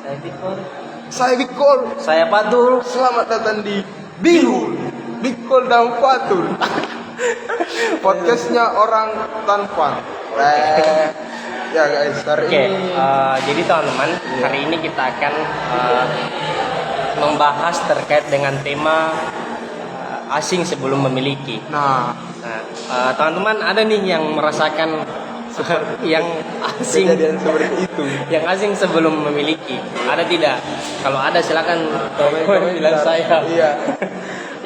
Saya Bikol. Saya Patul. Selamat datang di Bihul, Bikol dan Patul. Podcastnya orang tanpa. Ya guys, hari ini. Jadi teman-teman, hari ini kita akan membahas terkait dengan tema asing sebelum memiliki. Nah, teman-teman ada nih yang merasakan yang asing, kejadian seperti itu. yang asing sebelum memiliki. Ada tidak? Kalau ada silakan komen bilang saya. Iya.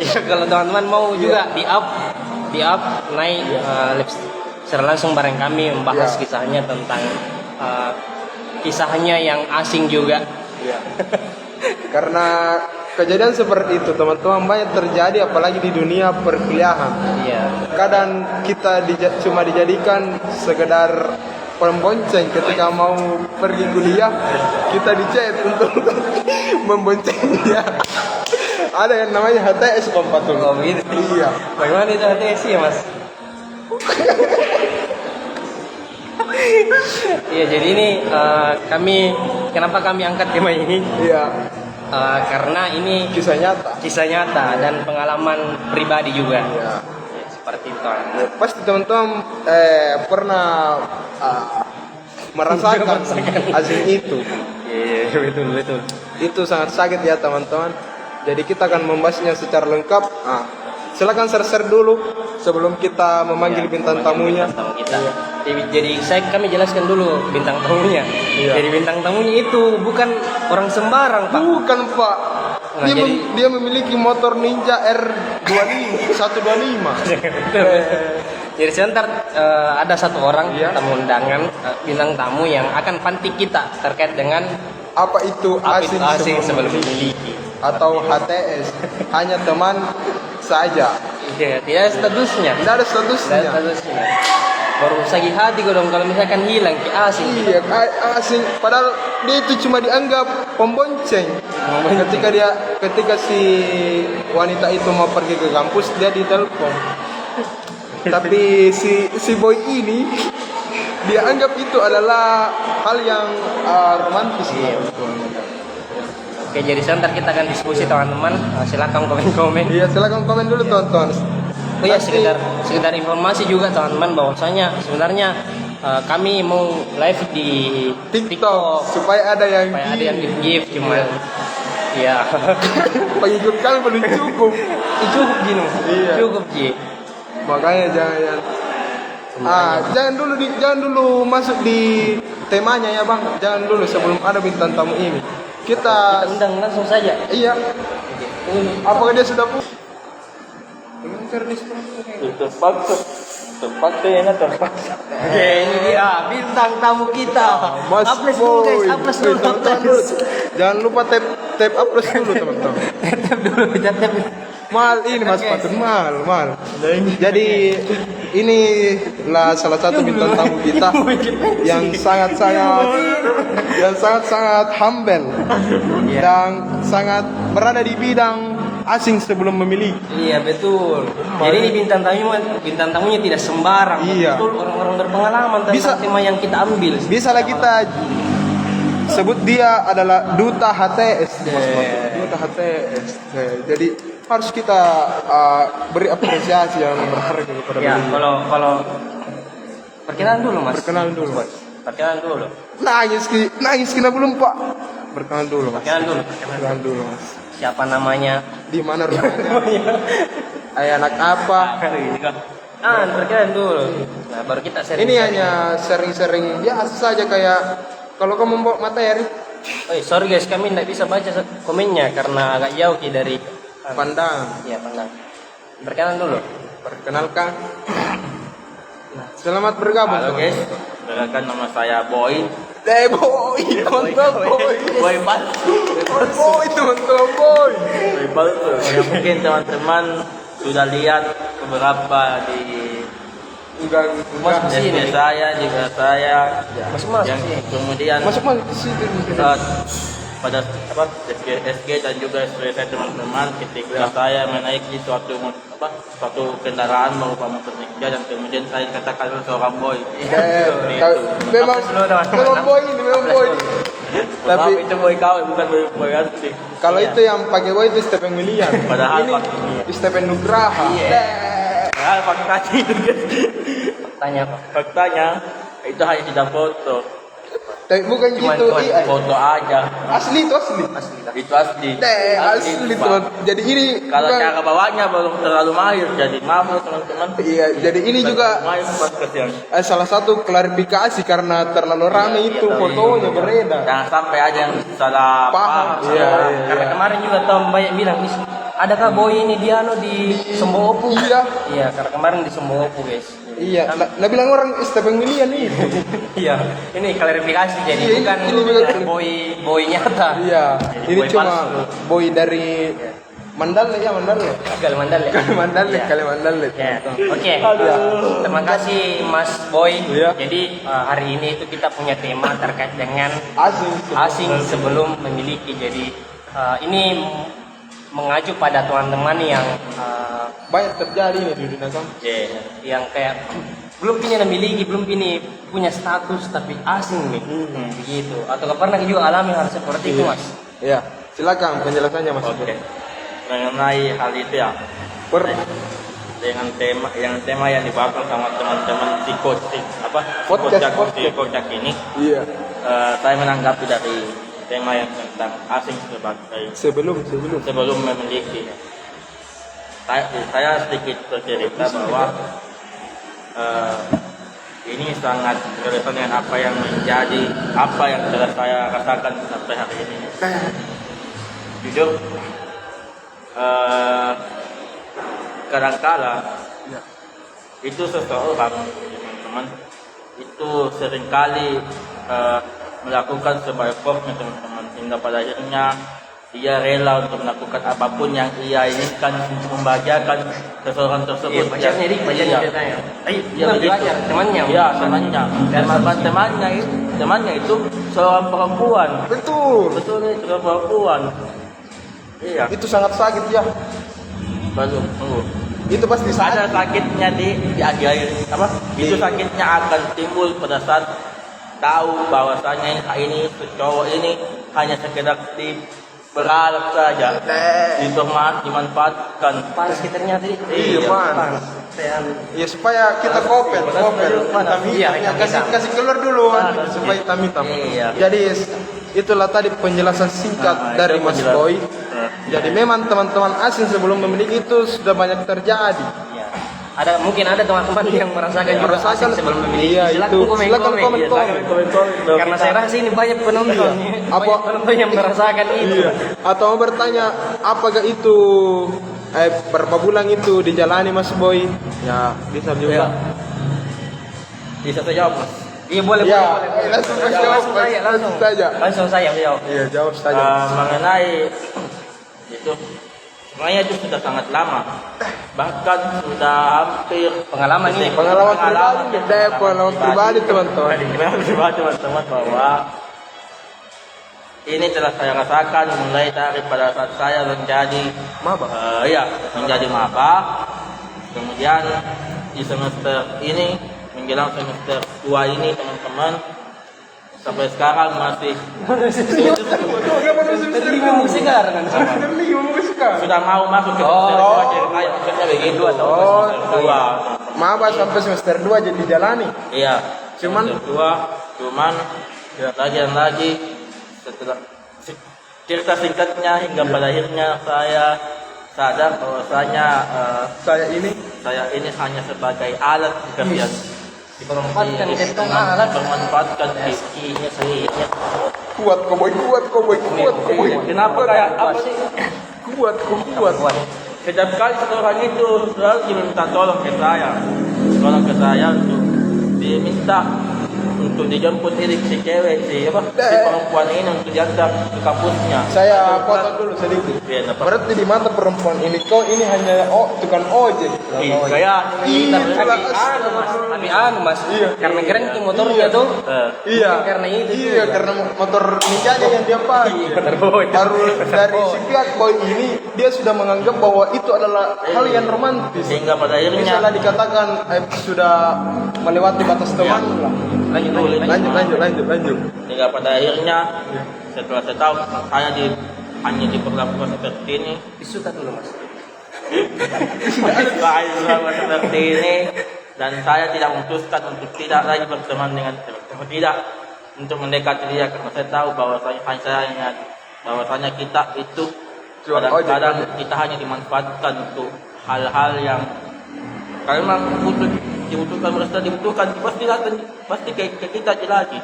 Ya kalau teman-teman mau juga di up naik secara langsung bareng kami membahas kisahnya tentang kisahnya yang asing juga. Iya. Karena kejadian seperti itu teman-teman banyak terjadi apalagi di dunia perkuliahan. Iya. Kadang kita cuma dijadikan sekedar pembonceng ketika mau pergi kuliah, kita dicet untuk membonceng dia. Ada yang namanya HTS Pak Patul. Oh gitu. Iya. Bagaimana itu HTS ya Mas? Iya, jadi ini kenapa kami angkat tema ini? Iya. Karena ini Kisah nyata dan pengalaman pribadi juga. Iya. Ya, seperti itu. Pasti teman-teman pernah merasakan asing itu. Iya, betul. Itu sangat sakit ya teman-teman. Jadi kita akan membahasnya secara lengkap. Silakan share dulu sebelum kita memanggil bintang tamunya. Tamu kita. Jadi kami jelaskan dulu bintang tamunya. Iya. Jadi bintang tamunya itu bukan orang sembarang, Pak. Bukan Pak. Nah, Dia memiliki motor Ninja R25 125. Jadi sebentar ada satu orang Iya. tamu undangan bintang tamu yang akan pantik kita terkait dengan Apa itu asing sebelum memiliki atau HTS? Hanya teman saja. Iya, tidak ada statusnya. Tidak ada statusnya. Baru sakit hati gue dong kalau misalkan hilang ke asing. Iya, asing. Padahal dia itu cuma dianggap pembonceng. Ketika si wanita itu mau pergi ke kampus, dia ditelepon. Tapi si boy ini dia anggap itu adalah hal yang romantis. Iya. Oke, jadi sebentar kita akan diskusi teman-teman. Silakan komen-komen. Iya, silakan komen dulu teman-teman. Oh ya, sekedar informasi juga teman-teman bahwasanya sebenarnya kami mau live di TikTok supaya ada yang give cuman ya pengikut kami belum cukup. cukup gini. Iya. Cukup Ji. Makanya jangan dulu masuk di temanya ya Bang. Jangan dulu sebelum ada bintang tamu ini. Kita undang langsung saja. Iya. Apakah dia sudah Terpaksa ya terpaksa. Oke, ini dia bintang tamu kita. Mas Upload dulu guys, Boy. upload dulu. Jangan lupa tap upload dulu teman-teman. Tap dulu, tap. Mahal ini Mas Patun, mahal. Jadi inilah salah satu bintang tamu kita yang sangat humble dan sangat berada di bidang asing sebelum memiliki. Iya betul. Jadi ini bintang tamunya tidak sembarang. Iya. Betul, orang-orang berpengalaman tentang tema yang kita ambil. Bisalah kita sebut dia adalah duta HTS. Mas Patun. Duta HTS. Jadi harus kita beri apresiasi yang berharga kepada Ya, beliau. kalau perkenalan dulu Mas. Perkenalan dulu. Perkenalan dulu. Nangis kena belum Pak? Perkenalan dulu Mas. Perkenalan dulu. Mas. Siapa namanya? Di mana rumahnya? Anak apa? Perkenalan dulu. Nah, baru kita sharing. Ini hanya sering-sering biasa saja kayak kalau kamu membawa materi Sorry guys, kami tidak bisa baca komennya karena agak jauh dari pandang. Iya, pandang. Perkenalan dulu. Perkenalkan. Selamat bergabung. Halo guys, perkenalkan nama saya Boy. Boy, mantap Boy. Boy Bal. Boy, teman-teman Boy. Boy Bal. Yang mungkin teman-teman sudah lihat beberapa di Sini. saya juga saya Masuk yang kemudian Masuk ke situ. pada SG dan juga saya teman-teman ketika saya menaiki suatu kendaraan berupa motor Ninja dan kemudian saya dikatakan seorang boy. Memang boy ini. Tapi itu boy kau bukan boy asli. kalau Iya. itu yang pakai boy itu Stephen William. Padahal ini Pak. Stephen Nugraha. Iya. Padahal faktanya itu guys. Tanya apa? Faktanya itu hanya tidak foto. Tapi bukan Cuman gitu. Iya. Foto aja. Asli itu asli. Itu asli. Asli Pak. tuh. Jadi ini Kalau bukan- cara bawanya belum terlalu mahir, jadi maaf teman-teman. Iya, jadi ini juga Mahir podcast yang salah satu klarifikasi karena terlalu rame itu iya, fotonya iya. beredar. Jangan sampai ada yang salah Paham. paham. Iya, Karena kemarin juga Tom banyak bilang, "Is, adakah boy ini Diano di Sembopu?" Iya. Iya, karena kemarin di Sembopu, guys. Iya, nah bilang orang Stephen William itu. Iya, ini klarifikasi jadi Iya, bukan ini juga boy nyata. Iya, ini Boy cuma palsu. boy dari Mandalay ya, Mandalay. Kalimantan ya. Mandalay, Iya. Kalimantan. Ya. Oke. Terima kasih Mas Boy. Iya. Jadi hari ini itu kita punya tema terkait dengan Asing. asing sebelum memiliki. Jadi ini mengacu pada teman-teman yang Banyak terjadi nih di dunia kamu. yang kayak belum punya memiliki, belum punya status tapi asing nih. Begitu. Atau pernah juga alami hal seperti itu, Mas? Iya, silakan penjelasannya Mas. Oke. Mengenai hal itu ya. Per Dengan tema yang dibahas sama teman-teman si Podcast. kocak ini, iya. saya menanggapi dari tema yang tentang asing sebagai sebelum memiliki. Saya sedikit bercerita bahwa ini sangat relevan dengan apa yang telah saya rasakan sampai hari ini. Jujur, kadang-kala itu seseorang, teman-teman, itu seringkali melakukan sebuah effortnya, teman-teman, hingga pada akhirnya dia rela untuk melakukan apapun yang ia inginkan untuk membahagiakan seseorang tersebut. Iya, pacarnya Dik, pacarnya ceritanya. Iya, Bukan begitu. pacar, temannya. Iya, temannya. Dan temannya itu seorang perempuan. Betul. Betul, seorang perempuan. Iya. Itu sangat sakit ya. Belum. Itu pasti Ada sakit. sakitnya di akhir itu sakitnya akan timbul pada saat tahu bahwasanya ini cowok ini hanya sekedar beralat saja, dimanfaatkan. Panas sekitarnya tadi. Iya, panas. Ya supaya kita kopel. Iya, Kasih keluar dulu Panas. supaya hitam. Iya. Jadi itulah tadi penjelasan singkat dari itu Mas penjelasan. Boy. Jadi memang teman-teman asing sebelum memiliki itu sudah banyak terjadi. Iya. Mungkin ada teman-teman yang merasakan juga asing sebelum memiliki. Iya, Silakan itu. komen. Silakan Iya, komen. Karena saya rasa ini banyak penonton. Apa- Banyak penonton yang merasakan itu. Iya. Atau mau bertanya apakah itu berapa bulan itu dijalani Mas Boy? Ya, bisa juga. Iya. Bisa saya jawab, Mas. Iya, boleh, Ya, boleh. langsung Langsung jawab, saja, langsung saja. Langsung saya jawab. Iya, jawab saja. Mengenai itu sebenarnya itu sudah sangat lama, bahkan sudah hampir Pengalaman ini. Pengalaman pribadi teman-teman. Pengalaman pribadi teman-teman bahwa ini telah saya rasakan mulai dari pada saat saya menjadi menjadi maba, kemudian di semester ini menjelang semester 2 ini teman-teman, sampai sekarang masih sudah mau masuk ke semester 2, jadi kayak maksudnya begitu atau semester 2. Maba sampai semester 2 jadi jalani. Iya, Cuman- semester 2, cuman lagi dan lagi setelah cerita singkatnya hingga pada akhirnya saya sadar bahwasanya Saya ini saya ini hanya sebagai alat pekerjaan. Diperempatkan kantong alat. Bermanfaatkan Rezekinya sendiri. kuat koboi. Kenapa kayak apa sih? Kuat. Setiap kali seseorang itu selalu diminta tolong ke saya untuk diminta untuk dijemput ini si cewek si perempuan ini untuk diantar ke kampusnya. Saya potong dulu sedikit. Iya, apa? Berarti di mata perempuan ini kau ini hanya tukang ojek. Kayak Tapi Mas, Iya. karena keren itu motornya tuh. Iya. Mungkin karena itu Iya, juga. karena motor ninjanya yang dia pakai. Baru dari si pihak boy ini dia sudah menganggap bahwa itu adalah hal yang romantis. sehingga pada akhirnya Misalnya dikatakan sudah melewati batas teman lah. Lanjut. Lanjut. Hingga pada akhirnya setelah saya tahu saya hanya diperlakukan seperti ini. Disuka dulu mas. Saya diperlakukan seperti ini dan saya tidak memutuskan untuk tidak lagi berteman dengan tidak untuk mendekati dia karena saya tahu bahwasanya kita itu kadang-kadang kita hanya dimanfaatkan untuk hal-hal yang kalau memang dibutuhkan pasti ke kita lagi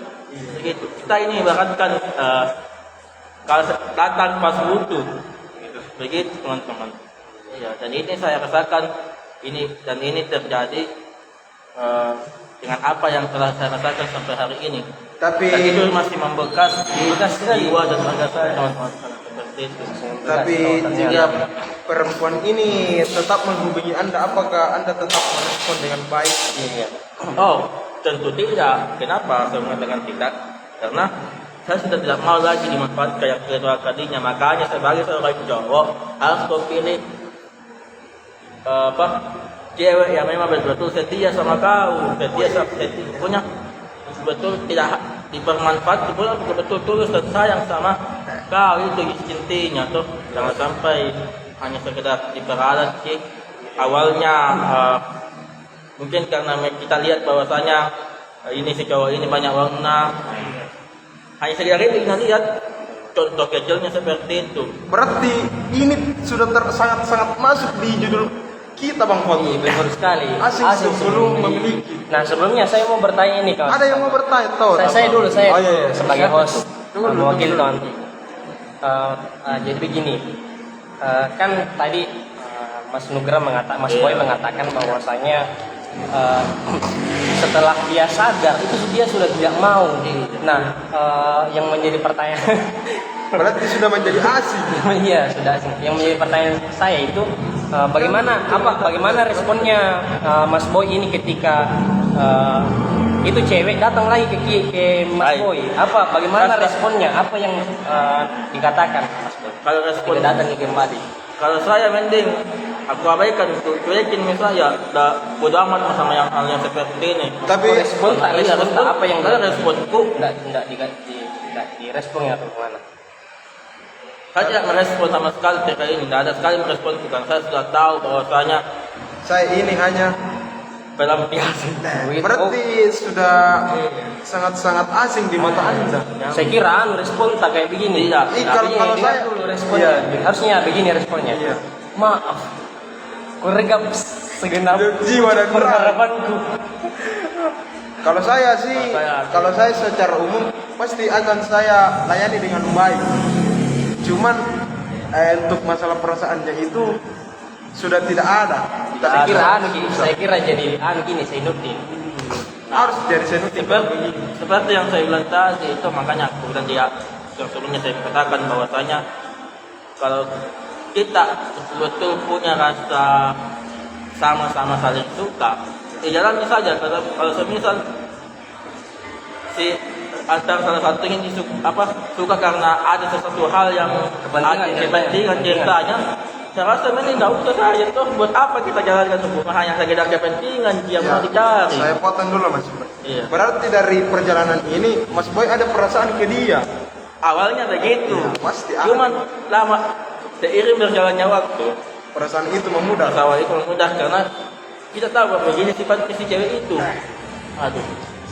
begitu. Kita ini ibaratkan kalau datang pas butuh gitu. Begitu teman-teman ya, dan ini saya rasakan ini terjadi dengan apa yang telah saya rasakan sampai hari ini. Tapi dan itu masih membekas di jiwa dan raga saya teman-teman. Tapi jika perempuan ini tetap menghubungi Anda, apakah Anda tetap merespon dengan baik? Iya. Oh, tentu tidak. Kenapa saya mengatakan tidak? Karena saya sudah tidak mau lagi dimanfaatkan kayak kedua kalinya. Makanya sebagai seorang cowok harus kau pilih cewek yang memang betul-betul setia sama kau, punya betul tidak dipermanfaat, betul-betul tulus dan sayang sama kau, itu intinya tuh. Jangan sampai hanya sekedar diperalat sih. Awalnya mungkin karena kita lihat bahwasanya ini si cowok ini banyak warna, hanya sekedar itu kita lihat contoh kecilnya seperti itu. Berarti ini sudah sangat masuk di judul kita Bang Fadli. Betul sekali. Asing sebelum memiliki. Nah sebelumnya saya mau bertanya ini kawan. Ada yang mau bertanya tahu? Saya dulu Oh, iya. sebagai host mewakili kawan. Dulu. Jadi begini, kan tadi Mas Nugra Mas Boy mengatakan bahwasanya setelah dia sadar itu dia sudah tidak mau. Nah, yang menjadi pertanyaan Berarti sudah menjadi asing. iya sudah asing. Yang menjadi pertanyaan saya itu bagaimana responnya Mas Boy ini ketika itu cewek datang lagi ke Mas Boy? Bagaimana responnya? Apa yang dikatakan Mas Boy? Kalau respon Tidak datang kembali. kalau saya mending aku abaikan untuk cuekin misalnya, bodo amat sama yang hal yang seperti ini. Tapi Respon apa yang responku tidak diresponnya atau kemana? saya tidak merespon sama sekali terkait ini, tidak ada sekali merespon, karena saya sudah tahu bahwasanya saya ini hanya pelampiasan. berarti sudah sangat asing di mata Anda. Saya kira respon tak kayak begini. Tidak. Kalau saya dulu responnya harusnya begini responnya. Iya. Maaf, kuregap segenap Jiwa dan harapanku. Kalau saya secara umum pasti akan saya layani dengan baik. Cuman untuk masalah perasaannya itu sudah tidak ada. Saya kira jadi gini saya nutin. Harus jadi senutin. Seperti yang saya bilang tadi itu, makanya aku dan dia yang sebelumnya saya katakan bahwasanya kalau kita betul-betul punya rasa sama-sama saling suka, jalani saja. Kalau semisal si antara salah satu yang suka karena ada sesuatu hal yang kepentingan ceritanya, saya rasa ini tidak usah saya tuh, buat apa kita jalankan hubungan hanya sekedar kepentingan yang mau dicari. Saya potong dulu Mas. Iya. Berarti dari perjalanan ini Mas Boy ada perasaan ke dia. Awalnya begitu, Iya, pasti ada. cuman lama seiring berjalannya waktu Perasaan itu memudar. awal itu mudah karena kita tahu bahwa begini sifat si cewek itu. Aduh,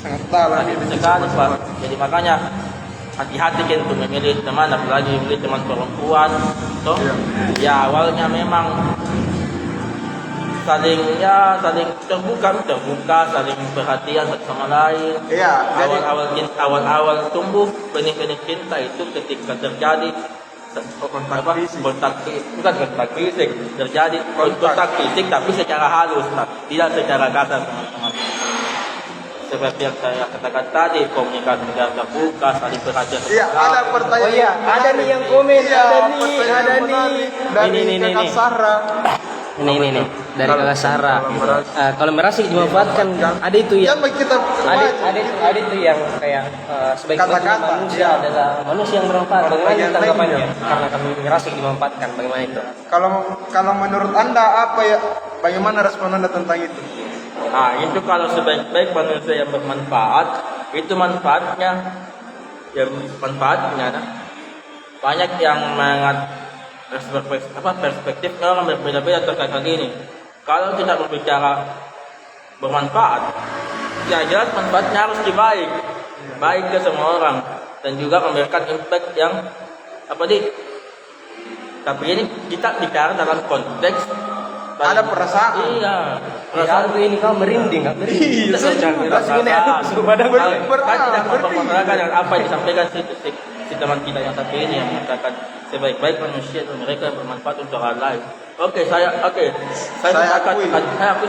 Sangat dalam itu sekali Pak. Jadi makanya hati-hati kan untuk memilih teman, apalagi memilih teman perempuan. Toh, ya awalnya memang saling terbuka, saling perhatian satu sama lain. Iya, jadi Awal tumbuh benih-benih cinta itu ketika terjadi kontak fisik terjadi kontak fisik tapi secara halus, tidak secara kasar teman-teman. Seperti yang saya katakan tadi, komunikasi sudah terbuka, saling perhatian. Iya, ada pertanyaan. Oh iya, ada nih yang komen, ada nih. Dari Ini. Kakak Sarah. Ini dari Kakak Sarah. Kalau merasa dimanfaatkan, ada itu Ya, yang kita ada itu yang kayak sebaik-baiknya Kata-kata, manusia iya. adalah manusia yang bermanfaat. Bagaimana Yang itu tanggapannya? lainnya. Karena kami merasa dimanfaatkan, bagaimana itu? Kalau menurut Anda bagaimana respon Anda tentang itu? Nah, itu kalau sebaik-baik manusia yang bermanfaat, itu manfaatnya, ya manfaatnya nah. Banyak yang mengat perspektif orang berbeda-beda terkait hal ini. Kalau tidak berbicara bermanfaat, ya jelas manfaatnya harus baik ke semua orang dan juga memberikan impact yang tapi ini kita bicara dalam konteks Ada perasaan. Iya, Perasaan tuh ini kau merinding, nggak merinding. Iya, Bermasyarakat dengan apa yang disampaikan si teman kita yang satu ini yang mengatakan sebaik-baik manusia itu mereka yang bermanfaat untuk orang lain. Saya akui. Saya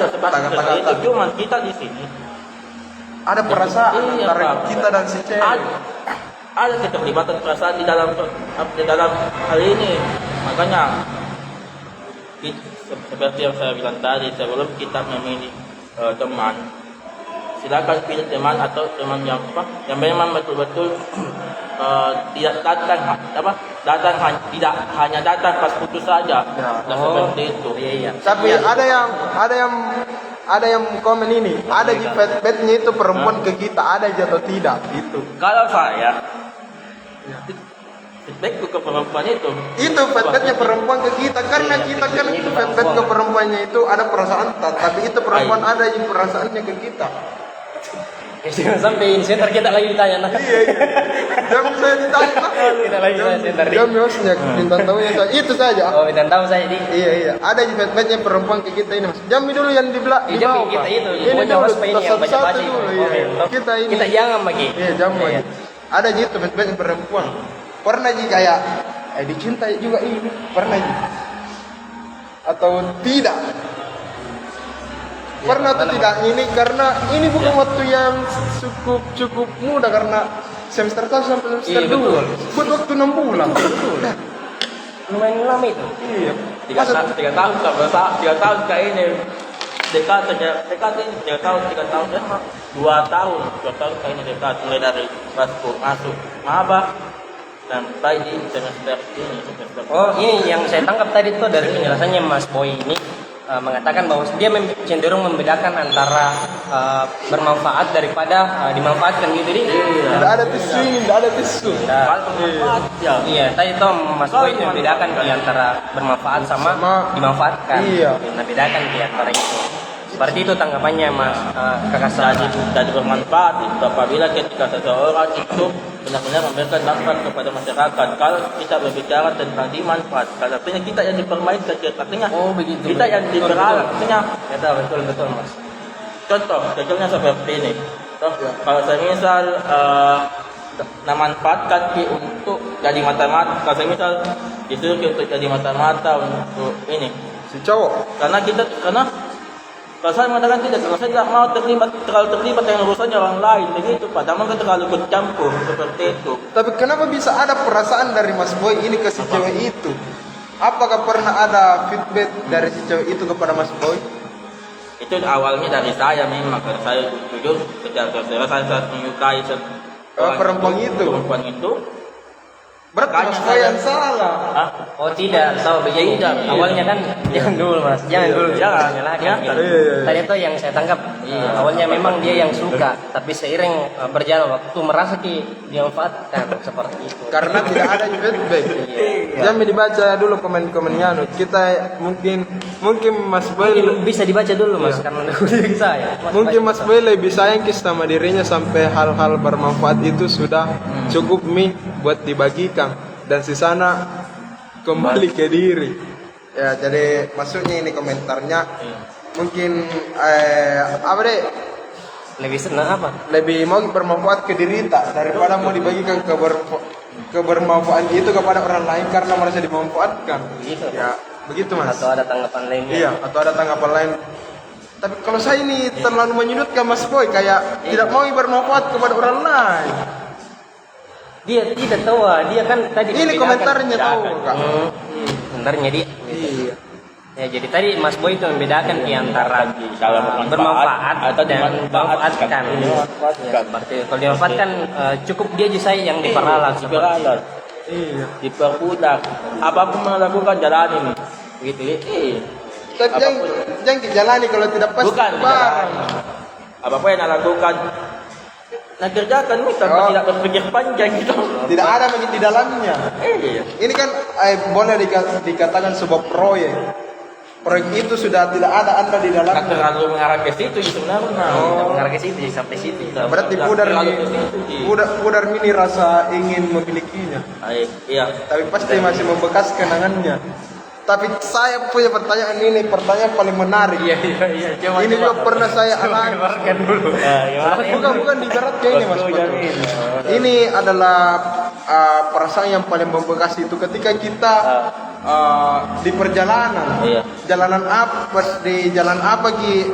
sepakat dengan itu. Cuman kita di sini Ada perasaan Iya, antara Pak. kita dan si cewek. ada keterlibatan perasaan di dalam hal ini. Makanya seperti yang saya bilang tadi, sebelum kita memilih teman, silakan pilih teman atau teman yang memang betul-betul tidak tidak hanya datang pas putus saja. Seperti itu. Iya. Tapi ada yang komen ini, ada di feedbacknya itu perempuan ke kita, ada aja atau tidak itu. Kalau saya feedback ke perempuan itu Feedbacknya perempuan ke kita karena kita kan feedback ke perempuannya itu ada perasaan, tapi itu perempuan ada yang perasaannya ke kita. Jangan sampai ini ntar kita lagi ditanya nah. Iya. Jam saya ditanya. Kita lagi ditanya ntar. Jam hostnya bintang tamunya itu saja. Oh, bintang tamu saya di. Iya. Ada di feedbacknya perempuan ke kita ini mas. Jam dulu yang di belakang. Jam kita itu. Ini dulu ini yang baca-baca. dulu. Iya. Kita ini. Kita jangan bagi. Iya jam lagi. Ada gitu feedbacknya perempuan. Pernah ji kayak dicintai juga ini. Pernah ji. Atau tidak? Pernah atau tidak ini karena ini bukan waktu yang cukup mudah karena semester 1 sampai semester 2. Buat waktu 6 bulan. Betul. Lumayan lama itu. Iya. 3 tahun tak berasa 3 tahun kayak ini dekat ini 3 tahun ya 2 tahun kayak ini dekat mulai dari masuk maba sampai di semester ini Oh, ini yang saya tangkap tadi tuh dari penjelasannya Mas Boy ini mengatakan bahwa dia cenderung membedakan antara bermanfaat daripada dimanfaatkan gitu jadi. Tidak ada tisu ini, tidak ada tisu. Iya, tadi tuh Mas Boy itu membedakan di antara bermanfaat sama dimanfaatkan. Iya. Membedakan di antara itu. Seperti itu tanggapannya Mas Kakak Sadi. dan bermanfaat itu apabila ketika seseorang itu benar-benar memberikan manfaat kepada masyarakat. Kalau kita berbicara tentang dimanfaatkan, artinya kita yang dipermainkan, artinya begitu. kita yang diberalat, artinya Betul Mas. contoh kecilnya seperti ini. Kalau saya misal memanfaatkan Ki untuk jadi mata-mata, kalau saya misal disuruh Ki untuk jadi mata-mata untuk ini, Si cowok. karena kalau saya mengatakan tidak, kalau saya tidak mau terlalu terlibat dengan urusannya orang lain, begitu Pak. Jangan kan terlalu ikut campur seperti itu. Tapi kenapa bisa ada perasaan dari Mas Boy ini ke si cewek itu? Apakah pernah ada feedback dari si cewek itu kepada Mas Boy? Itu awalnya dari saya memang, karena saya jujur ketika saya sangat menyukai Perempuan itu. Berarti Mas Boy yang salah. Hah? Oh tidak, tahu begini. Tidak. Awalnya kan jangan dulu Mas, jangan dulu. Jangan. Nyalakan. Iya. Tadi itu yang saya tangkap. Awalnya memang dia yang suka, tapi seiring berjalan waktu merasa dimanfaatkan seperti itu. Karena tidak ada feedback. Jangan dibaca dulu komen-komennya. Kita mungkin Mas Boy Bisa dibaca dulu Mas, karena udah saya. mungkin Mas Boy lebih sayang sama dirinya sampai hal-hal bermanfaat itu sudah cukup buat dibagikan dan sisana kembali ke diri. Ya, jadi maksudnya ini komentarnya mungkin apa deh? Lebih senang apa? Lebih mau bermanfaat ke diri tak daripada mau dibagikan kebermanfaatan itu kepada orang lain karena merasa dimanfaatkan. Begitu. Ya, begitu Mas. Atau ada tanggapan lainnya? Iya, atau ada tanggapan lain. Tapi kalau saya ini terlalu menyudutkan Mas Boy kayak tidak mau bermanfaat kepada orang lain. Dia tidak tahu, dia kan tadi Ini membedakan. komentarnya tahu, Kak. Komentarnya dia. Iya. Ya, jadi tadi Mas Boy itu membedakan di antara Kalau bermanfaat atau dan dimanfaatkan. Ya, seperti kalau dimanfaatkan cukup dia aja saya yang diperalat. Iya. Diperbudak. Apapun melakukan jalan ini. Gitu ya. Tapi jangan jalani kalau tidak pas. Bukan. barang. Apapun yang lakukan nak kerjakan nih tanpa Oh. tidak berpikir panjang gitu. Tidak ada begitu di dalamnya. Iya. Ini kan boleh dikatakan sebuah proyek. Proyek itu sudah tidak ada Anda di Tak dalamnya. terlalu mengarah ke situ sebenarnya. Kita mengarah ke situ sampai situ. Berarti Tak pudar terlalu ini, ke situ, Ji. pudar ini rasa ingin memilikinya. Iya. Tapi pasti masih membekas kenangannya. Tapi saya punya pertanyaan ini, pertanyaan paling menarik. Iya. Coba. Ini juga pernah saya alami. Keluarkan dulu. Bukan di barat kayak ini Mas Batu. Ini adalah perasaan yang paling membekas itu ketika kita di perjalanan. Iya. Jalanan apa di jalan apa Ki?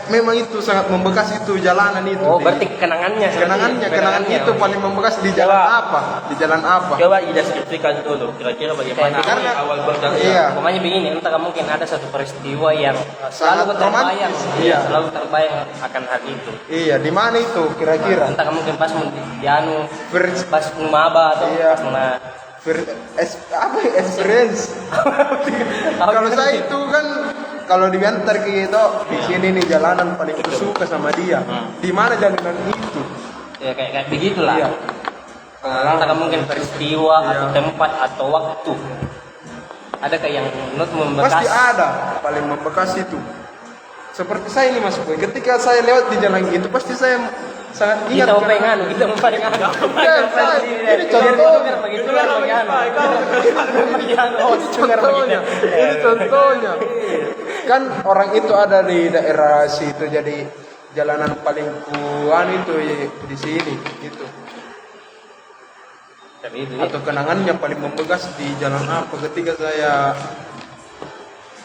Memang itu sangat membekas itu jalanan itu. Oh, berarti kenangannya. Kenangan itu paling membekas di jalan Coba. apa? Di jalan apa? Coba dideskripsikan dulu kira-kira bagaimana Karena- awal berjalan. Iya. Pokoknya begini, entah mungkin ada satu peristiwa yang Sangat selalu terbayang, romantis. Iya. selalu terbayang akan hal itu. Iya, di mana itu kira-kira? Entah mungkin pas di anu, First pas maba atau Iya. pas mana. Experience. Kalau saya itu kan kalau diantar ke itu di sini nih jalanan paling suka sama dia. Di mana jalanan itu? Ya kayak begitulah. Iya. Entah mungkin peristiwa Iya. atau tempat atau waktu. Adakah yang menurut membekas? Pasti ada paling membekas itu. Seperti saya ini Mas Boy, ketika saya lewat di jalan itu pasti saya sangat ingat. Kita mau pengen anu, kita mau paling anu. Ini contohnya. Ini contohnya. Kan orang itu ada di daerah situ jadi jalanan paling kuat itu di sini gitu. Atau kenangannya paling membekas di jalan apa ketika saya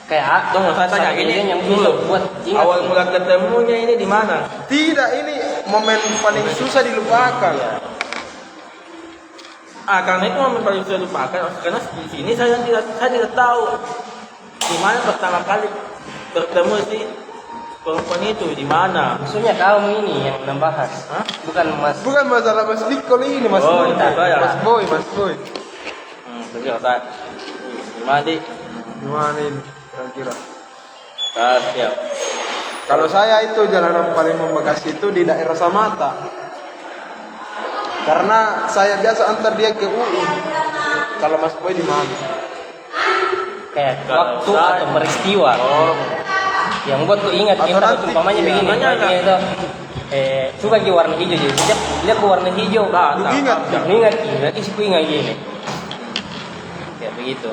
Kayak Tunggu, saya tanya sampai ini yang dulu. buat ingat. Awal mula ketemunya ini di mana? tidak ini momen paling susah dilupakan. Karena itu momen paling saya lupakan karena di sini saya tidak tahu di mana pertama kali bertemu si perempuan itu di mana. Maksudnya kamu ini yang membahas. Hah? Bukan Mas. Bukan masalah Mas Diko ini Mas Oh, Boy. itu saya. Mas Boy. Betul saya. Di mana di? Gimana ini kira-kira? Ya. Kalau saya itu jalanan paling membekas itu di daerah Samata. Karena saya biasa antar dia ke UI. Kalau Mas Boy di mana? Kayak Kalau waktu saya- atau peristiwa Oh, yang buat tuh ingat Atau kita nanti, umpamanya iya. begini. Makanya, Makanya itu suka ki warna hijau jadi sejak lihat ke warna hijau. Lu ingat? Ingat ki, berarti sih ku ingat gini. Kayak begitu.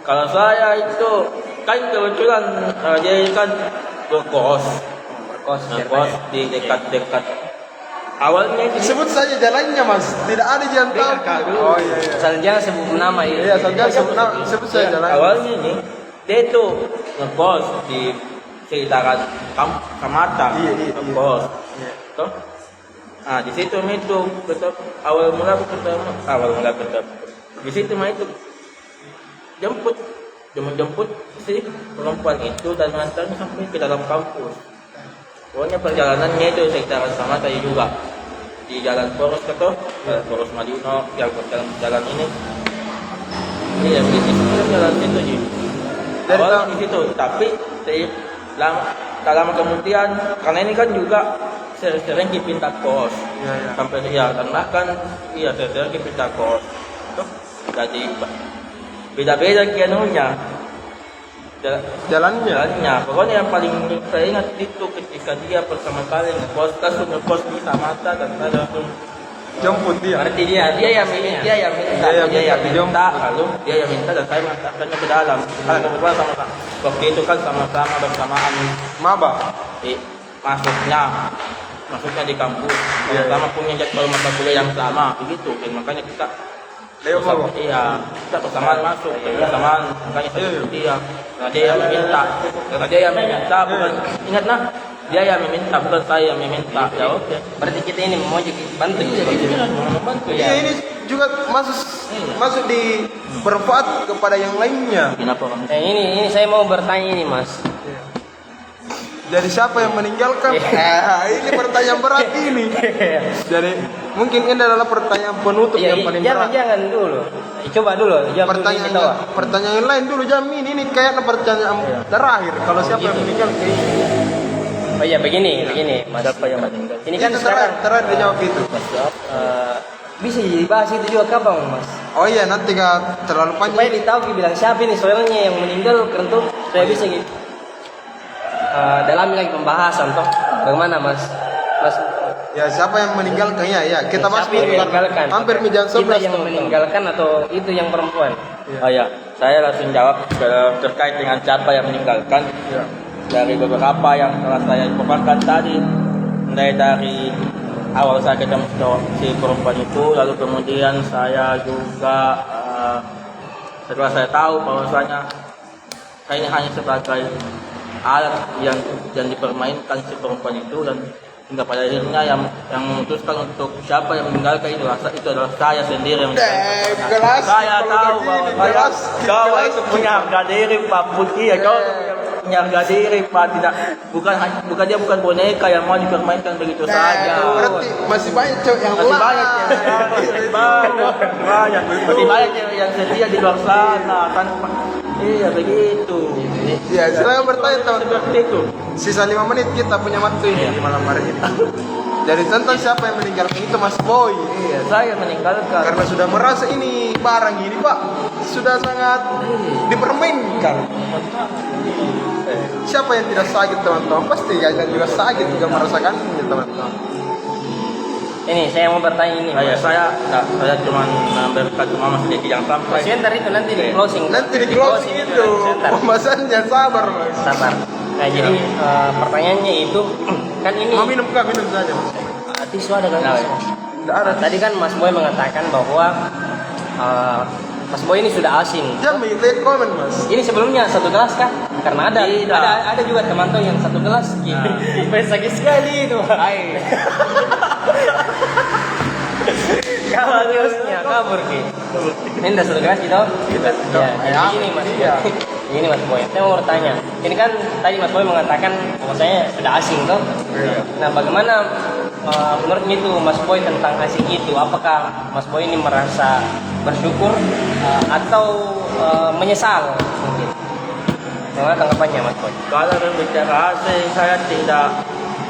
kalau saya itu kan kebetulan dia kan berkos, Kos di dekat-dekat. Awalnya di Sebut saja jalannya Mas. Tidak ada yang tahu. Oh iya. Asal jangan sebut nama ya. Iya, saja sebut saja jalannya. awalnya nih dia itu ngekos di sekitaran Samata, Iya. ngekos. Iya. Toh? Nah di situ itu awal mula ketemu. Di situ mah itu jemput si perempuan itu dan ngantar sampai ke dalam kampus. Pokoknya perjalanannya itu sekitaran Samata juga di jalan Poros Poros Madino yang jalan ini. Iya, di situ jalan situ Ji. Dari Awalnya tahun- di situ, tapi lama kemudian karena ini kan juga sering dipinta kos Iya. sampai dan bahkan sering dipinta kos. Tuh, jadi beda-beda kianunya Jalannya. jalannya. Pokoknya yang paling saya ingat itu ketika dia pertama kali langsung ngekos di Samata dan saya langsung Jemput dia. Berarti dia dia yang Dia yang minta, lalu dia yang minta dan saya mengantarkannya ke dalam. Karena kebetulan sama waktu itu kan sama-sama bersamaan Maba. masuknya di kampus, Iya, sama-sama punya jadwal mata kuliah yang sama, begitu. Dan makanya kita Leo Maba. kita bersamaan masuk, bersamaan makanya saya Iya. ikut dia. Karena dia yang meminta, bukan ingat nah, dia yang meminta bukan saya yang meminta. Ya oke. Berarti kita ini mau jadi bantu Iya, gitu. iya, membantu Iya ya. ini juga masuk di bermanfaat kepada yang lainnya. Kenapa kamu? Ini saya mau bertanya ini Mas. Jadi siapa yang meninggalkan? Ini pertanyaan berat ini. Jadi mungkin ini adalah pertanyaan penutup Iya, yang paling berat. jangan dulu. Coba dulu jawab dulu ini tahu. Pertanyaan yang lain dulu Jamin ini kayaknya pertanyaan terakhir. Kalau siapa yang meninggal kayak ini. Oh iya begini, Mas. Siapa yang meninggal? Ini kan itu sekarang terakhir dia jawab itu. bisa dibahas itu juga kapan Mas? Oh iya, nanti gak terlalu Supaya panjang. ditahu bilang siapa ini soalnya yang meninggal keren tuh supaya bisa gitu. Dalami lagi pembahasan toh. Bagaimana Mas? Mas Ya siapa yang meninggalkan ya kita bahas siapa yang itu kan meninggalkan? hampir di jam 11 Kita yang teman-teman. meninggalkan atau itu yang perempuan? Oh ya, saya langsung jawab terkait dengan siapa yang meninggalkan. Ya. Dari beberapa yang telah saya paparkan tadi, mulai dari awal saya ketemu si perempuan itu, lalu kemudian saya juga setelah saya tahu bahwasanya saya ini hanya sebagai alat yang dipermainkan si perempuan itu, dan hingga pada akhirnya yang memutuskan untuk siapa yang meninggalkan itu adalah saya sendiri yang meninggalkan. Kelas, Saya kalau tahu begini, bahwa kelas, kau kelas. itu punya harga diri Pak Putih ya, kau punya harga diri Pak, tidak dia bukan boneka yang mau dipermainkan begitu saja. Berarti masih banyak cowok yang Masih lah. banyak masih banyak yang setia di luar sana kan. Iya begitu. Ya, silakan bertanya teman-teman. Seperti itu. Sisa 5 menit kita punya waktu ini di malam hari ini. Jadi tentang siapa yang meninggalkan itu Mas Boy. Iya, saya meninggalkan. Karena sudah merasa ini barang ini Pak sudah sangat dipermainkan. Siapa yang tidak sakit teman-teman? Pasti kalian juga sakit juga merasakannya teman-teman. Ini saya mau bertanya ini. Saya cuma memberikan cuma sedikit yang sampai. Sebentar itu nanti di closing. Nanti di closing itu Sebentar. pembahasannya sabar Mas. Sabar. Nah jadi pertanyaannya itu kan ini. Mau minum kah? Minum saja Mas. Tisu ada kan? Tidak ada. Tadi kan Mas Boy mengatakan bahwa Mas Boy ini sudah asing. Jangan lihat komen Mas. Ini sebelumnya satu gelas kah? Karena Tidak. ada juga teman tuh yang satu gelas. Sakit sekali itu. Kabur ki. Ini udah satu gelas gitu. Ya, jadi ini Mas Boy. Ini Mas Boy. Saya mau bertanya. Ini kan tadi Mas Boy mengatakan bahwasanya sudah asing toh. Nah, bagaimana menurutnya itu Mas Boy tentang asing itu? Apakah Mas Boy ini merasa bersyukur atau menyesal mungkin? Bagaimana tanggapannya Mas Boy? Kalau berbicara asing, saya tidak.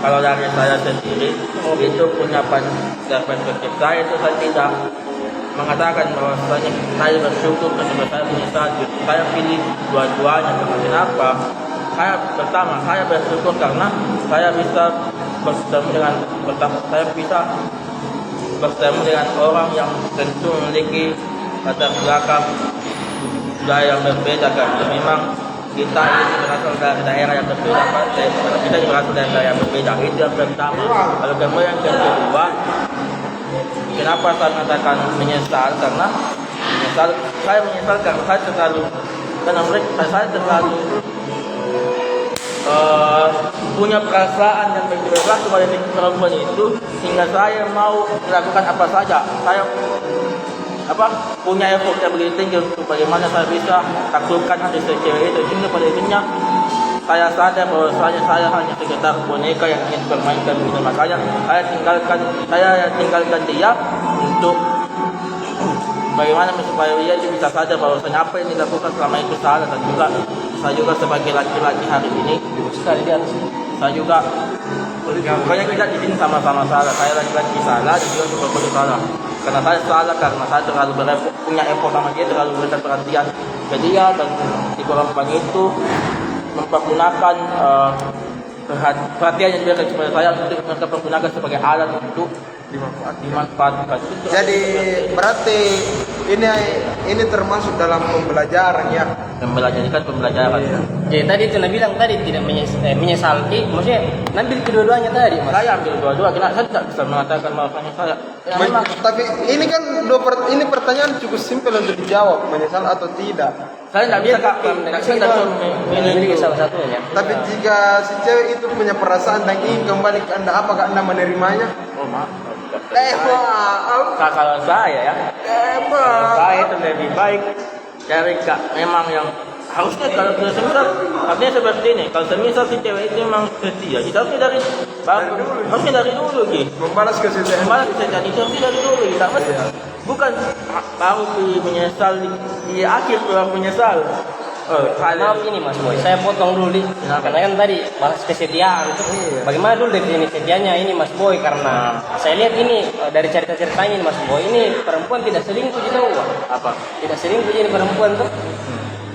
Kalau dari saya sendiri, itu punya perspektif saya itu saya tidak mengatakan bahwa saya bersyukur karena saya menyesal. Saya pilih dua-duanya. Kenapa? Saya bersyukur karena saya bisa bertemu dengan orang yang tentu memiliki latar belakang budaya yang berbeda kan. Memang kita ini berasal dari daerah yang berbeda, kita berasal dari daerah yang berbeda. Itu yang pertama. Lalu kemudian yang kedua, kenapa saya mengatakan menyesal? Karena saya menyesal karena saya terlalu punya perasaan yang berlebihan kepada perempuan itu, sehingga saya mau melakukan apa saja. Saya punya effort yang begitu tinggi untuk bagaimana saya bisa taklukkan hati cewek itu. Hingga pada akhirnya saya sadar bahwa saya hanya sekedar boneka yang ingin bermainkan begitu. Makanya saya tinggalkan dia untuk bagaimana supaya dia bisa sadar bahwasanya apa yang dilakukan selama itu salah, dan juga saya juga sebagai laki-laki hari ini Sekali di atas. saya juga pokoknya kita di sini sama-sama salah. Saya laki-laki salah dan juga perempuan salah. Karena saya salah karena saya terlalu punya effort sama dia, terlalu berikan perhatian ke dia, dan si perempuan itu mempergunakan perhatian yang diberikan kepada saya untuk mereka pergunakan sebagai alat untuk dimanfaatkan. Jadi berarti ini termasuk dalam pembelajaran ya. Pembelajaran. Jadi tadi itu Nabi bilang tadi tidak menyesal. Maksudnya ambil kedua-duanya tadi Mas. Saya ambil dua-dua, karena saya tidak bisa mengatakan bahwasanya saya. Ya, memang Tapi ini kan ini pertanyaan cukup simpel untuk dijawab, menyesal atau tidak. saya tidak bisa kak. Saya tidak bisa memiliki salah satunya. Tapi jika si cewek itu punya perasaan dan ingin kembali ke Anda, apakah Anda menerimanya? Oh maaf. Maaf. Kalau saya ya, kalau Maaf. saya itu lebih baik cari kak memang yang harusnya kalau semisal artinya seperti ini. Kalau semisal si cewek itu memang setia, kita harusnya dari dulu gitu. Membalas kesetiaan. Malah bisa jadi itu harusnya dari dulu kita bukan baru menyesal di akhir baru menyesal. Maaf ini Mas Boy, saya potong dulu nih. Karena kan tadi bahas kesetiaan tuh. Bagaimana dulu definisi setianya ini Mas Boy? Karena saya lihat ini dari cerita-ceritanya ini Mas Boy, ini perempuan tidak selingkuh gitu. Apa? Tidak selingkuh ini perempuan tuh.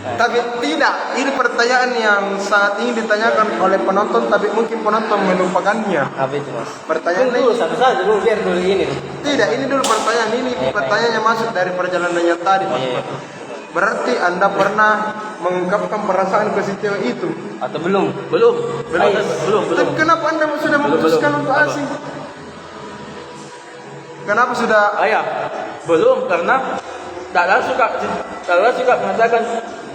Tapi tidak, ini pertanyaan yang sangat ingin ditanyakan oleh penonton, tapi mungkin penonton melupakannya. Apa itu Mas? Pertanyaan Dulu ini, satu saja dulu biar dulu ini. tidak, ini dulu pertanyaan ini, pertanyaannya masuk dari perjalanannya tadi, Mas. Iya. Berarti Anda pernah mengungkapkan perasaan ke si cewek itu? Atau belum? Belum. Tapi kenapa Anda sudah memutuskan untuk Apa? asing? Kenapa sudah? Ayah, belum karena Dahlan suka mengatakan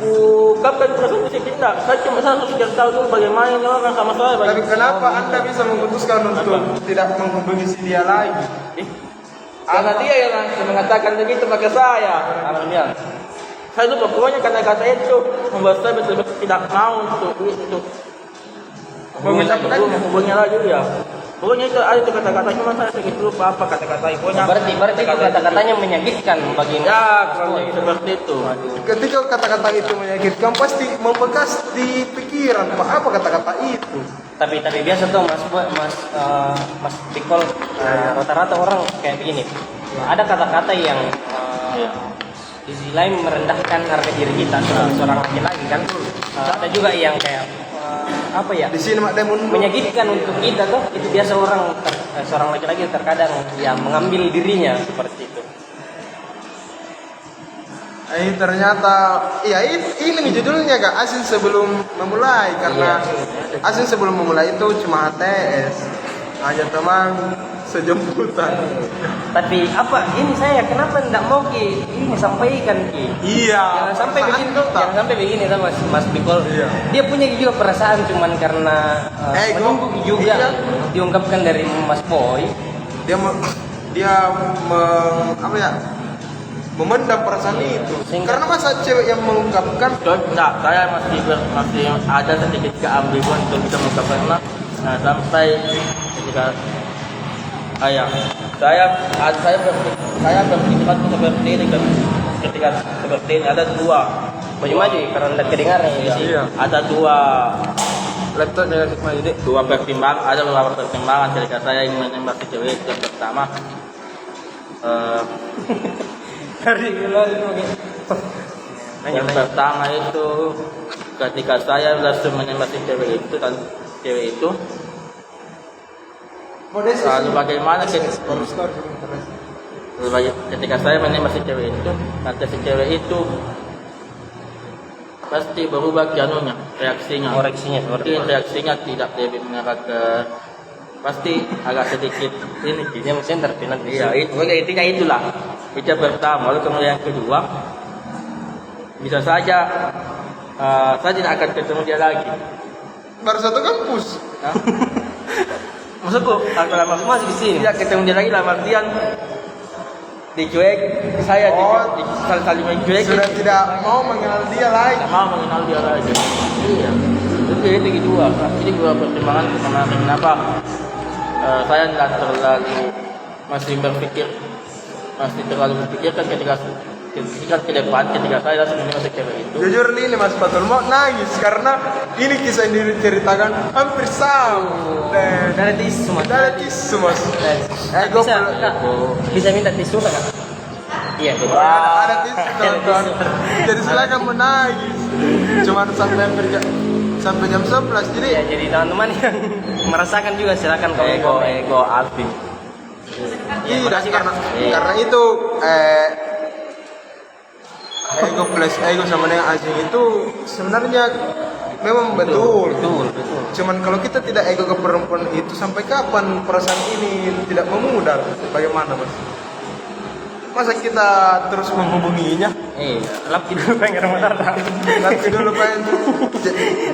ungkapkan perasaan saya tidak. Saya cuma harus tahu dulu bagaimana ini orang sama saya. Tapi kenapa Anda bisa memutuskan untuk tidak menghubungi si dia lagi? Karena dia yang langsung mengatakan begitu pada saya. Apa dia? Saya lupa pokoknya kata-kata itu membuat saya betul-betul tidak mau untuk menghubunginya lagi ya. Pokoknya itu ada itu kata-kata cuma saya sedikit lupa apa kata-kata itu. Berarti itu kata-katanya menyakitkan bagi Ya, kurang lebih seperti itu. Ketika kata-kata itu menyakitkan, pasti membekas di pikiran. Apa kata-kata itu? tapi biasa tuh Mas Bikol rata-rata orang kayak begini. Ada kata-kata yang di sisi lain merendahkan harga diri kita sebagai seorang laki-laki kan. Ada juga yang kayak apa ya? Di sini Mak Demon Menyakitkan untuk kita tuh itu biasa seorang laki-laki terkadang ya mengambil dirinya seperti itu. ternyata ini judulnya Kak, asing sebelum memulai, karena asing sebelum memulai itu cuma ATS, ngajak teman sejemputan. Tapi apa ini saya kenapa tidak mau ini sampaikan Iya. jangan sampai begini jangan sampai begini tuh Mas Bikol. Iya. Dia punya juga perasaan cuman karena menunggu juga diungkapkan dari Mas Boy. Memendam perasaan itu. Karena masa cewek yang mengungkapkan, Enggak, saya masih ada sedikit keambiguan untuk bisa mengungkapkan. Nah, sampai ketika saya berpikiran seperti ini kan, ketika seperti ini ada dua Maju karena tidak kedengaran di sini. Iya. ada dua laptopnya maju deh. ada beberapa pertimbangan ketika saya ingin menembak si cewek itu. Yang pertama, yang pertama itu ketika saya langsung menembak si cewek itu lalu bagaimana ketika saya menembak si cewek itu, nanti si cewek itu pasti berubah reaksinya mungkin reaksinya tidak lebih mengarah ke, pasti agak sedikit ini Dia mesti terpinat di iya sini. itu intinya itulah. Itu yang pertama. Lalu kemudian yang kedua, bisa saja saya tidak akan ketemu dia lagi. Baru satu kampus. Hah? Maksudku, kalau lama Masih di sini. tidak ketemu dia lagi, dalam artian dicuek, saya saling mencuek, Sudah tidak mau mengenal dia lagi. tidak mau mengenal dia lagi. Iya, itu kedua. Ini dua pertimbangan kenapa saya tidak terlalu berpikirkan ketika ke depan ketika saya langsung menembak cewek itu. Jujur nih Mas Fatul mau nangis karena ini kisah yang diceritakan hampir sama. Dari tisu Mas. Dari tisu Mas. Bisa minta tisu kan? Iya. Ada tisu kawan. Jadi silakan menangis. Cuman sampai jam 11. Jadi Ya, jadi teman-teman yang merasakan juga silakan kalau Ego Alvin. tidak karena itu ego plus ego sama dengan asing itu sebenarnya memang betul. Cuman kalau kita tidak ego ke perempuan itu, sampai kapan perasaan ini tidak memudar? Bagaimana Mas? Masa kita terus menghubunginya? Lapki dulu pengen Ramadan. Nanti dulu pengen.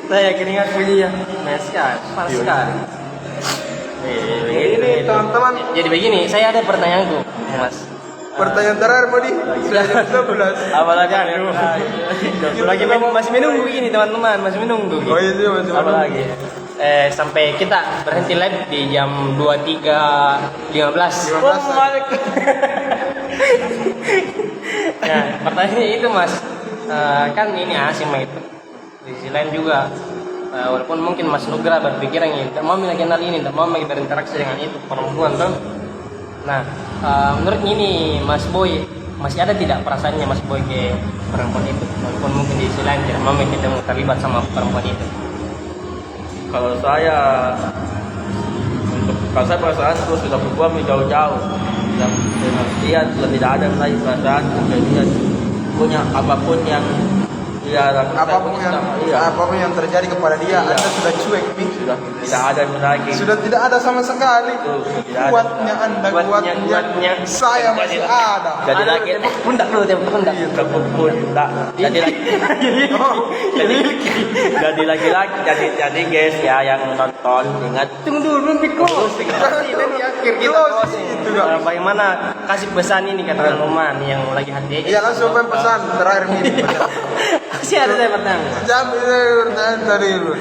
Saya keringat kuliah. Pas sekali. Ini teman-teman, Jadi begini, saya ada pertanyaanku, Mas. pertanyaan terakhir Modi. Sudah jam 12. Apalagi lagi masih menunggu ini teman-teman, masih menunggu. Oh iya masih Apa lagi? Sampai kita berhenti live di jam 23.15. Nah, pertanyaannya itu Mas, kan ini asing itu. Di sisi lain juga walaupun mungkin Mas Nugra berpikiran ini tidak mau lagi kenal ini, tidak mau lagi berinteraksi dengan itu perempuan tuh. Nah, menurut ini Mas Boy masih ada tidak perasaannya Mas Boy ke perempuan itu, walaupun mungkin di sisi lain tidak mau ketemu terlibat sama perempuan itu? Kalau saya perasaan itu sudah berubah jauh-jauh. Dan dia sudah tidak ada lagi perasaan, dan dia punya apapun yang dia lakukan, apapun yang terjadi kepada dia, Iya. Anda sudah cuek, Pi. sudah tidak ada lagi. Sudah tidak ada sama sekali. Tidak ada. Kuatnya Anda, kuatnya saya masih ada. Jadi lagi pundak dulu, pundak. kepupun tak jadi lagi jadi lagi jadi guys ya yang nonton ingat Tunggu dulu, belum di-closing. Ini di akhir kita closing. Bagaimana kasih pesan ini kata Roman yang lagi hati. Iya, langsung pesan terakhir ini. Masih ada saya pertanyaan. Jam pertanyaan tadi dulu.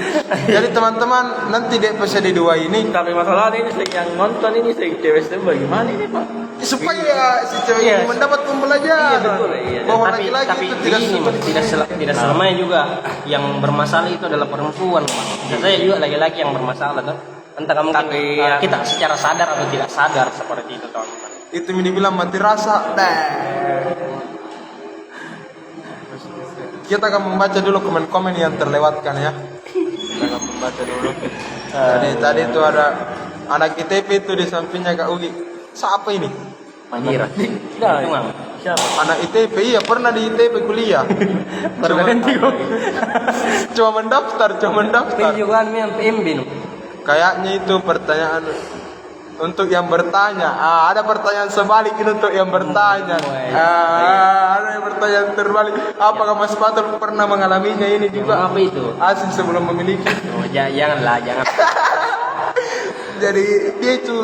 Jadi teman-teman, nanti di episode 2 ini tapi masalah ini yang nonton ini cewek bagaimana ini Pak? supaya si cewek Iya. ini mendapat pembelajaran Iya, betul, iya. bahwa tapi laki-laki itu tidak begini, Mas, tidak selamanya juga yang bermasalah itu adalah perempuan, Mas. Bisa saya juga laki-laki yang bermasalah tuh. Entah mungkin Tapi, ya. kita secara sadar atau tidak sadar seperti itu, teman-teman. itu dibilang mati rasa. Kita akan membaca dulu komen-komen yang terlewatkan ya. Kita akan membaca dulu. Tadi itu ada anak ITP itu di sampingnya Kak Ugi. Siapa ini? Mandira. Nah, Itu, Mang. siapa? Anak ITP, iya pernah di ITP kuliah. Cuma mendaftar. Ini juga kan yang PMB no. Kayaknya itu pertanyaan untuk yang bertanya. Ada pertanyaan sebalik ini untuk yang bertanya. Ada yang pertanyaan terbalik. Apakah Mas Fatul pernah mengalaminya ini juga? Apa itu? Asing sebelum memiliki. Oh, janganlah, jangan. Jadi dia itu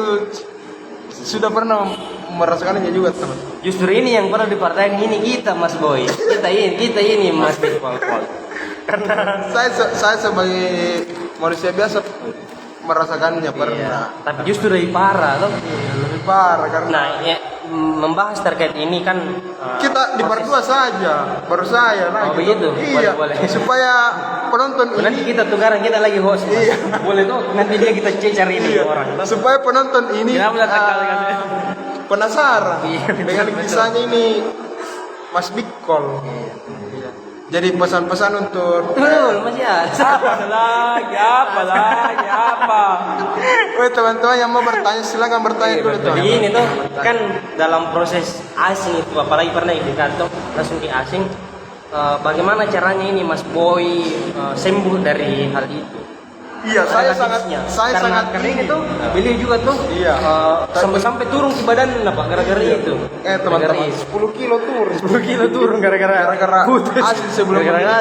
sudah pernah merasakannya juga, teman. Justru ini yang perlu dipertanyakan ini kita, Mas Boy. Kita ini Mas Boy. Karena Saya sebagai manusia biasa merasakannya pernah. iya, tapi justru lebih parah loh. Lebih parah karena Nah, ya, membahas terkait ini kan kita di part 2 saja, baru saya lagi. Oh, begitu? Iya, Boleh. supaya penonton nanti ini kita tukaran, kita lagi host. Mas. Iya. Boleh tuh, nanti dia kita cecar ini iya, orang. supaya penonton ini Kenapa datang kali kan? penasaran Iya, dengan kisahnya ini Mas Bikol. Iya. Jadi pesan-pesan untuk Masih ada. Apa lagi? Woi teman-teman yang mau bertanya silakan bertanya dulu teman. Begini tuh, kan dalam proses asing itu, apalagi pernah di kantor langsung di asing, bagaimana caranya ini Mas Boy sembuh dari hal itu? Iya, saya sangat karena ini tuh beliau juga tuh Iya. sampai turun ke badan apa gara-gara itu. Teman-teman Gara-gara itu. 10 kilo turun. 10 kilo turun gara-gara asing sebelum gara-gara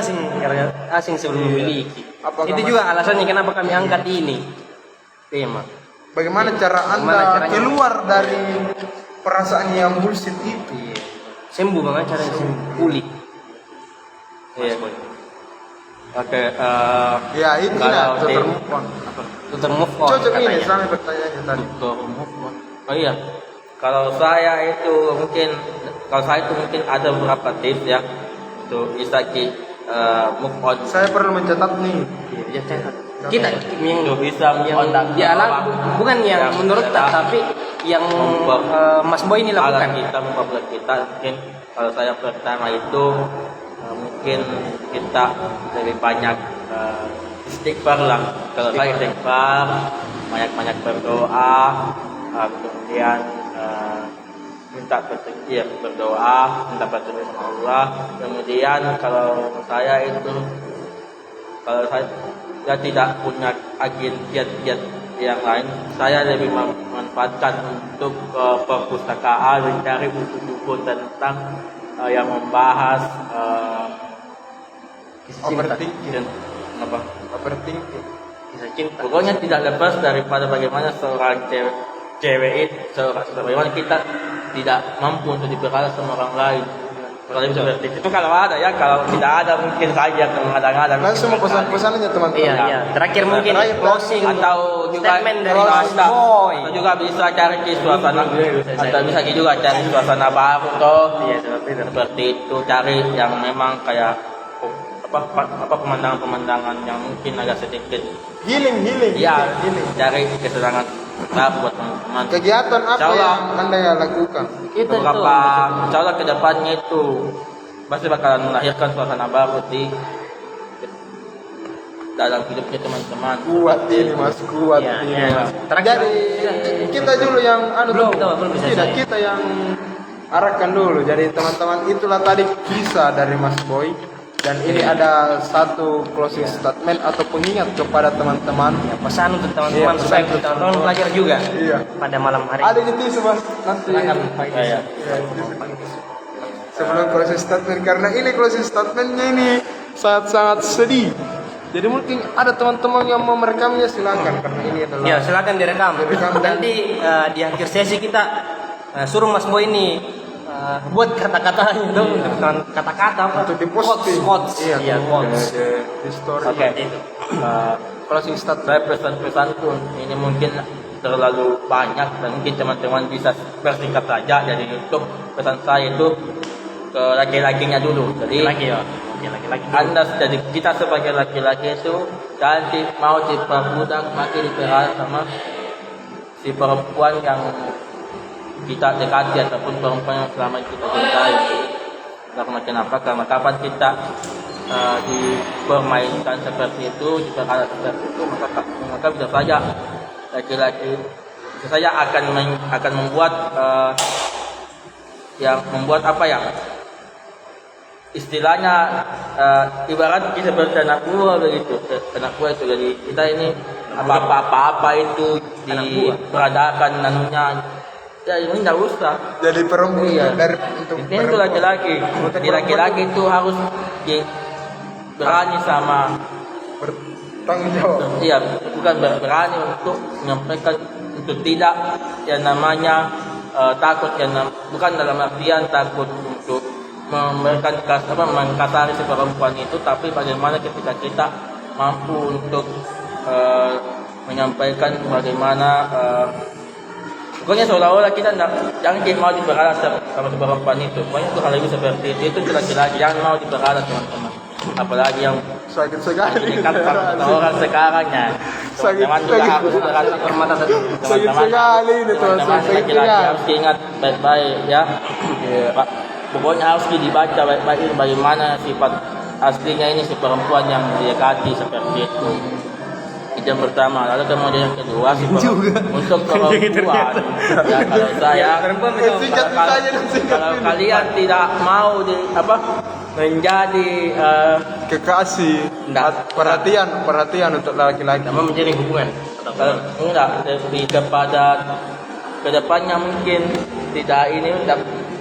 asing sebelum memiliki. Apakah Itu juga alasannya kenapa kami angkat ini tema. Bagaimana cara Anda Gimana caranya? keluar dari perasaan yang bullshit itu? Sembuh bang, caranya sembuh, pulih. Iya. Oke, Ya itu Kalau ya, di- move on. Itu termove on Cocok ini katanya. sama pertanyaannya tadi. oh iya. Kalau saya itu mungkin ada beberapa tips ya untuk bisa move on. Saya perlu mencatat nih. Ya, kita yang Untuk bisa move on dan ya lah, bukan yang menurut tak, tapi yang Mas Boy ini alat lakukan. kita membuat kita mungkin kalau saya pertama itu mungkin kita lebih banyak istighfar lah. Kalau saya istighfar, banyak berdoa, kemudian minta petunjuk berdoa, minta petunjuk sama Allah. Kemudian kalau saya tidak punya agen kiat-kiat yang lain, saya lebih memanfaatkan untuk perpustakaan mencari buku-buku tentang yang membahas Overthinking. apa? Overthinking. Kisah cinta. Pokoknya tidak lepas daripada bagaimana seorang cewek itu, bagaimana kita tidak mampu untuk dipercaya sama orang lain. Kalau itu kalau ada ya, kalau tidak ada mungkin saja kadang-kadang. Langsung pesan-pesan aja teman-teman. Iya. Terakhir mungkin Terakhir, closing atau juga statement dari kalau Mas bisa, Boy. atau juga bisa cari suasana atau bisa juga cari suasana baru toh. Iya, Seperti itu, cari yang memang kayak pemandangan-pemandangan yang mungkin agak sedikit Healing. ya cari kesenangan kita buat teman-teman. Kegiatan apa Insyaallah. yang Anda lakukan? Itu Beberapa insyaallah ke depannya itu pasti bakalan melahirkan suasana baru di dalam hidupnya teman-teman. Kuat ini Mas, kuat Iya, ini iya. Mas. Terakhir. Jadi kita dulu yang Belum bisa tidak saya. kita yang arahkan dulu. Jadi teman-teman itulah tadi kisah dari Mas Boy. Dan ini ada satu closing statement atau pengingat kepada teman-teman. Ya, pesan untuk teman-teman Iya, supaya pesan untuk teman-teman belajar juga Iya. pada malam hari. Ada di tisu Mas, nanti Silakan. Ya. sebelum closing statement, karena ini closing statementnya ini sangat-sangat sedih. Jadi mungkin ada teman-teman yang mau merekamnya, silakan, karena ini adalah Ya, silakan direkam. Direkam. Nanti di akhir sesi kita suruh Mas Boy ini buat kata-kata itu bukan kata-kata apa? untuk diposting. Quotes. Iya, quotes. Di story. Oke. Itu. Closing statement. Saya pesan-pesanku ini mungkin terlalu banyak dan mungkin teman-teman bisa persingkat saja. Jadi untuk pesan saya itu ke laki-lakinya dulu. Jadi Lagi ya. Oke, lagi-lagi. Anda jadi kita sebagai laki-laki itu jangan mau diperbudak makin dipelihara sama si perempuan yang kita dekati ataupun perempuan yang selama kita cintai. Karena kenapa? Karena kapan kita dipermainkan seperti itu, dipelihara seperti itu, maka bisa saja laki-laki bisa saja akan membuat yang membuat apa ya? Istilahnya ibarat kita seperti anak buah begitu, anak buah itu. Jadi kita ini apa itu diperadakan nanunya, ya ini tidak usah. Jadi perempuan Iya. dari untuk Intinya itu laki-laki. Jadi laki-laki itu harus berani sama, bertanggung jawab. iya bukan berani untuk menyampaikan untuk tidak yang namanya takut bukan dalam artian takut untuk memberikan mengkasari si perempuan itu, tapi bagaimana ketika kita mampu untuk menyampaikan bagaimana pokoknya seolah-olah kita jangan mau dipelihara sama si perempuan itu. Pokoknya itu hal seperti itu laki-laki jangan mau dipelihara teman-teman. Apalagi yang Sakit sekali. kan orang sekarang ya. Sakit Teman-teman juga sekali. harus berhati permata satu. Sakit sekali ini, teman. Teman-teman Sakit laki-laki sekali. harus ingat baik-baik ya. Pak, pokoknya harus dibaca baik-baik bagaimana sifat aslinya ini si perempuan yang didekati seperti itu. Itu yang pertama, lalu kemudian yang kedua si untuk perempuan. Ya kalau saya kalau kalian tidak mau menjadi Kekasih, perhatian untuk laki-laki. Sama menjalin hubungan. kalau enggak lebih kedepannya mungkin tidak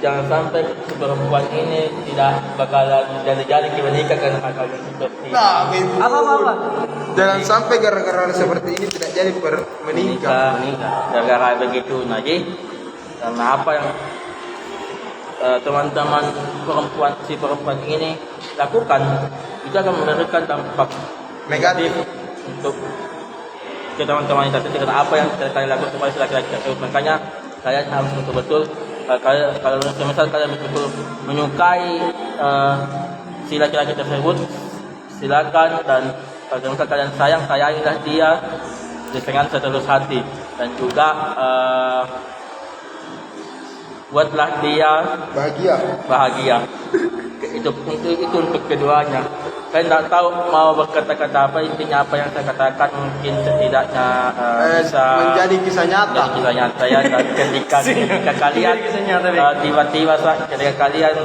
jangan sampai si perempuan ini tidak bakalan jadi menikah karena hal seperti ini. Nah, itu. Apa? Jangan sampai gara-gara seperti ini tidak jadi menikah. Menikah gara-gara begitu. Nah, jadi karena apa yang teman-teman si perempuan ini lakukan itu akan memberikan dampak Negatif. untuk ke teman-teman kita sendiri. Karena apa yang kalian lakukan kepada si laki-laki tersebut, makanya kalian harus betul-betul kalau misal kalian betul-betul menyukai si laki-laki tersebut, silakan, dan kalau misal kalian sayangilah dia dengan setulus hati, dan juga buatlah dia bahagia. Itu untuk keduanya. Saya tidak tahu mau berkata-kata apa, intinya apa yang saya katakan mungkin setidaknya bisa menjadi kisah nyata. jadi kisah nyata ya. Dan ketika kalian tiba-tiba ketika kalian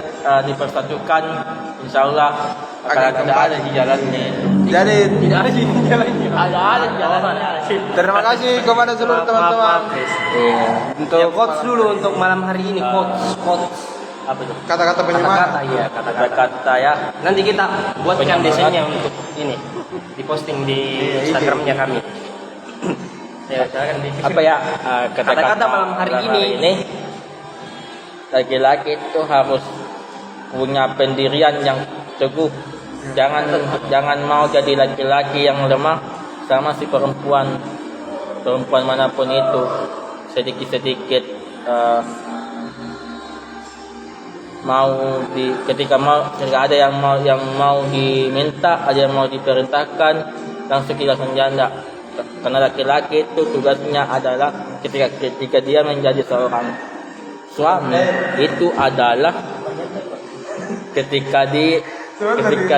dipersatukan, insya Allah akan ada di jalannya. Jadi Tidak ada di jalannya. Ada di jalannya. terima kasih kepada seluruh teman-teman. Untuk quotes dulu untuk malam hari ini, quotes. Apa itu? Kata-kata penyemangat. Kata-kata, iya, kata-kata. Kata ya. Nanti kita buatkan desainnya untuk ini diposting di Instagramnya kami. Ya, silakan di. Apa ya Kata-kata malam hari ini. Laki-laki itu harus punya pendirian yang teguh. Jangan mau jadi laki-laki yang lemah sama si perempuan manapun itu. Sedikit-sedikit ketika ada yang mau diminta, ada yang mau diperintahkan, langsung kita senjata. Karena laki-laki itu tugasnya adalah ketika dia menjadi seorang suami itu adalah ketika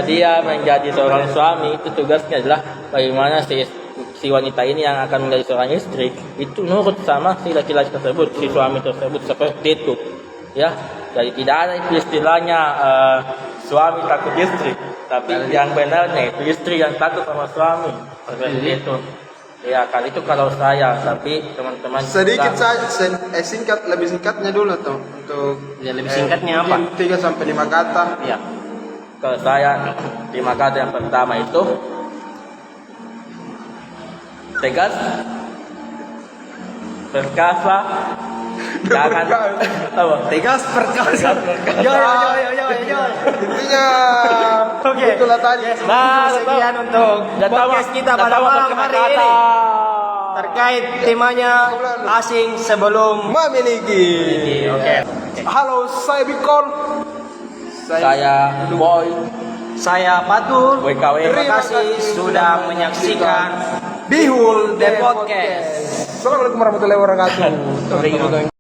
dia menjadi seorang suami itu tugasnya adalah bagaimana si wanita ini yang akan menjadi seorang istri itu nurut sama si laki-laki tersebut, si suami tersebut, seperti itu ya. Jadi tidak ada istilahnya suami takut istri, tapi yang benarnya itu istri yang takut sama suami, seperti itu ya. Kali itu kalau saya, tapi teman-teman Sedikit saja, lebih singkatnya dulu tuh untuk Ya, lebih singkatnya apa? 3 sampai 5 kata. Ya. kalau saya 5 kata yang pertama itu tegas, perkasa, jangan apa? Tegas perkasa. Yo. Intinya Oke. itulah tadi. Nah, sekian untuk podcast kita pada malam hari ini terkait temanya asing sebelum Memiliki. Oke. Halo, saya Bikol. Saya Boy. Saya Patul. WKW. Terima kasih sudah menyaksikan Bihul The Podcast. Assalamualaikum warahmatullahi wabarakatuh.